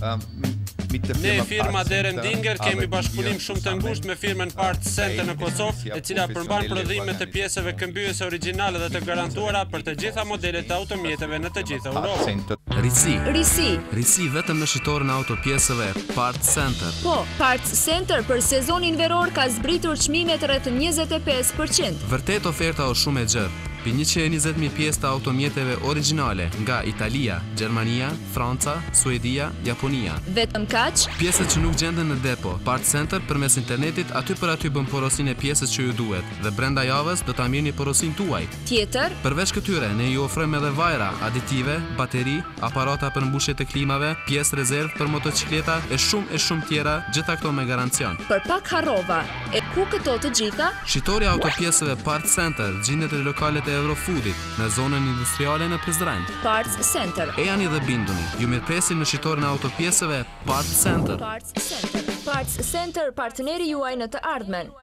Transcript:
Ne firma Deren Dinger kemi bashkëpunim shumë të ngushtë me firmën Parts Center në Kosovë, e cila përmban prodhimet e pjesëve këmbyese origjinale dhe të garantuara për të gjitha modelet e automjeteve në të gjithë Europën. Risi vetëm në shitorin e autopjesëve Parts Center. Po, Parts Center për sezonin veror ka zbritur çmimet rreth 25%. Vërtet oferta është shumë e gjerë. Për 120.000 pjesë të automjeteve origjinale nga Italia, Gjermania, Franca, Suedia, Japonia. Vetëm kaq? Pjesët që nuk gjenden në depo, Parts Center përmes internetit aty për aty bën porosinë e pjesës që ju duhet dhe brenda javës do ta mirni porosinë tuaj. Tjetër? Përveç këtyre, ne ju ofrojmë edhe vajra, aditive, bateri, aparata për mbushje të klimave, pjesë rezervë për motocikleta e shumë tjera, gjitha këto me garancion. Për pak harrova, e ku këto të gjitha? Shitori autopjesëve Parts Center gjendet në lokalet e Eurofoodit në zonën industriale në Prizren. Parts Center. E janë dhe binduni, ju mirëpresim në shitorin e autopjesëve Parts Center. Parts Center, partneri juaj në të ardhmen.